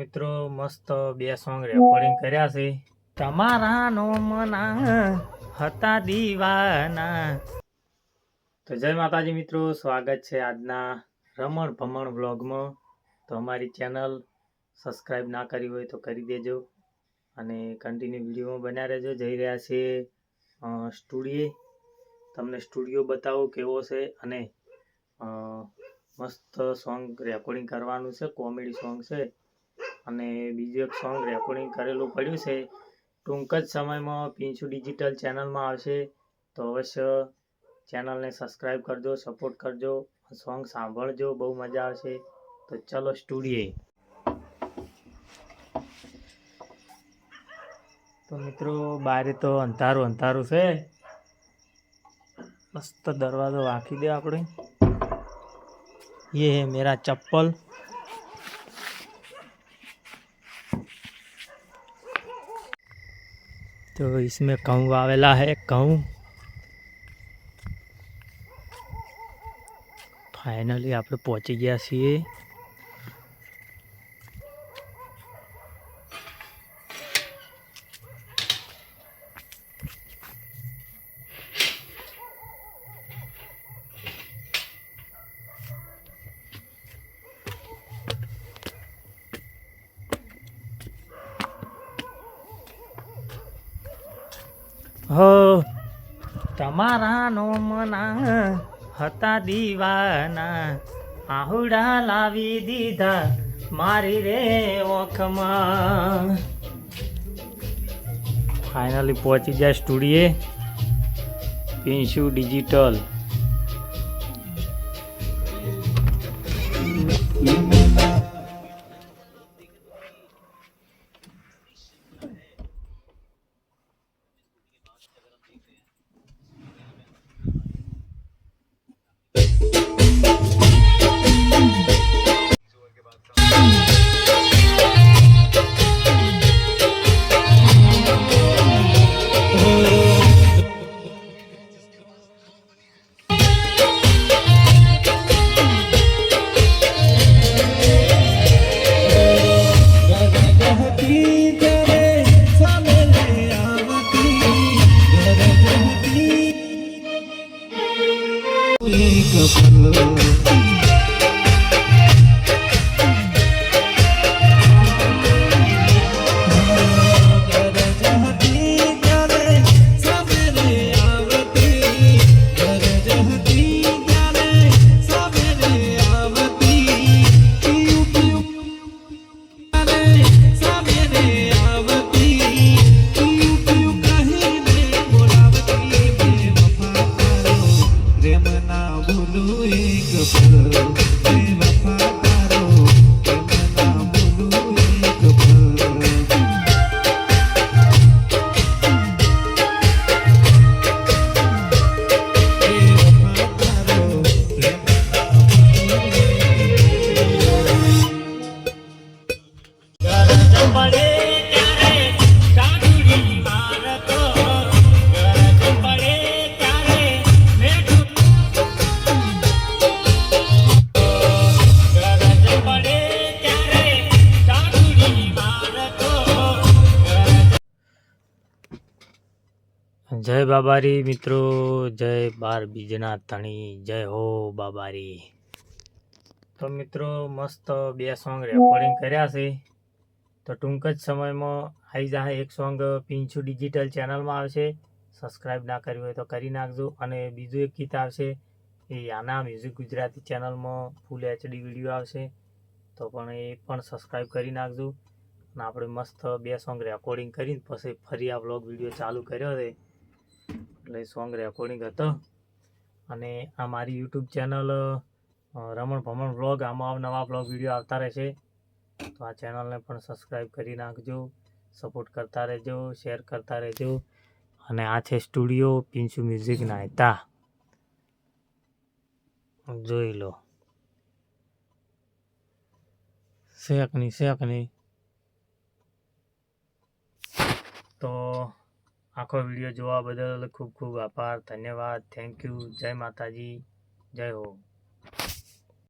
મિત્રો મસ્ત બે સોંગ રેકોર્ડિંગ કર્યા છે. તમારા નોમના હતા દીવાના. તો જય માતાજી મિત્રો, સ્વાગત છે આજના રમણ ભમણ વ્લોગમાં. તો અમારી ચેનલ સબસ્ક્રાઈબ ના કરી હોય તો કરી દેજો અને કન્ટિન્યુ વિડીયોમાં બન્યા રહેજો. જઈ રહ્યા છે સ્ટુડિયો. તમને સ્ટુડિયો બતાવો કેવો છે અને મસ્ત સોંગ રેકોર્ડિંગ કરવાનું છે. કોમેડી સોંગ છે અને બીજું એક સોંગ રેકોર્ડિંગ કરેલું પડ્યું છે. ટૂંક જ સમયમાં પિન્સુ ડિજિટલ ચેનલમાં આવશે. તો અવશ્ય ચેનલને સબસ્ક્રાઈબ કરજો, સપોર્ટ કરજો, સોંગ સાંભળજો, બહુ મજા આવશે. તો ચલો સ્ટુડિયો. તો મિત્રો બારે તો અંધારું અંધારું છે. મસ્ત દરવાજો વાંકી દે આપણે. ये है मेरा चप्पल. तो इसमें कहूँ आवेला है. कहूँ फाइनली आप पहुँची गया છીએ. હો તમારા નોમના હતા દીવાના, આહુડા લાવી દીધા મારી રે ઓખમાં. ફાઇનલી પહોંચી જાય સ્ટુડિયો પિન્સુ ડિજિટલ. જય બાબારી મિત્રો, જય બાર બીજના ધણી, જય હો બાબારી. તો મિત્રો મસ્ત બે સોંગ રેકોર્ડિંગ કર્યા છે. તો ટૂંક જ સમયમાં આવી જાય એક સોંગ પિન્સુ ડિજિટલ ચેનલમાં આવશે. સબસ્ક્રાઈબ ના કર્યું હોય તો કરી નાખજો. અને બીજું એક ગીત આવશે એ યાના મ્યુઝિક ગુજરાતી ચેનલમાં ફૂલ HD વિડીયો આવશે. તો પણ એ પણ સબસ્ક્રાઈબ કરી નાખજો. અને આપણે મસ્ત બે સોંગ રેકોર્ડિંગ કરીને પછી ફરી આ વ્લોગ વિડીયો ચાલુ કર્યો છે. એટલે સોંગ રેકોર્ડિંગ હતો. અને આ મારી યુટ્યુબ ચેનલ રમણ ભમણ વ્લોગ, આમાં નવા વ્લોગ વિડીયો આવતા રહેશે. તો આ ચેનલને પણ સબસ્ક્રાઈબ કરી નાખજો, સપોર્ટ કરતા રહેજો, શેર કરતા રહેજો. અને આ છે સ્ટુડિયો પિન્સુ મ્યુઝિક નાયતા, જોઈ લો. શેકની તો આખો વિડીયો જોવા બદલ ખૂબ ખૂબ આભાર, ધન્યવાદ, થેન્ક યુ. જય માતાજી, જય હો.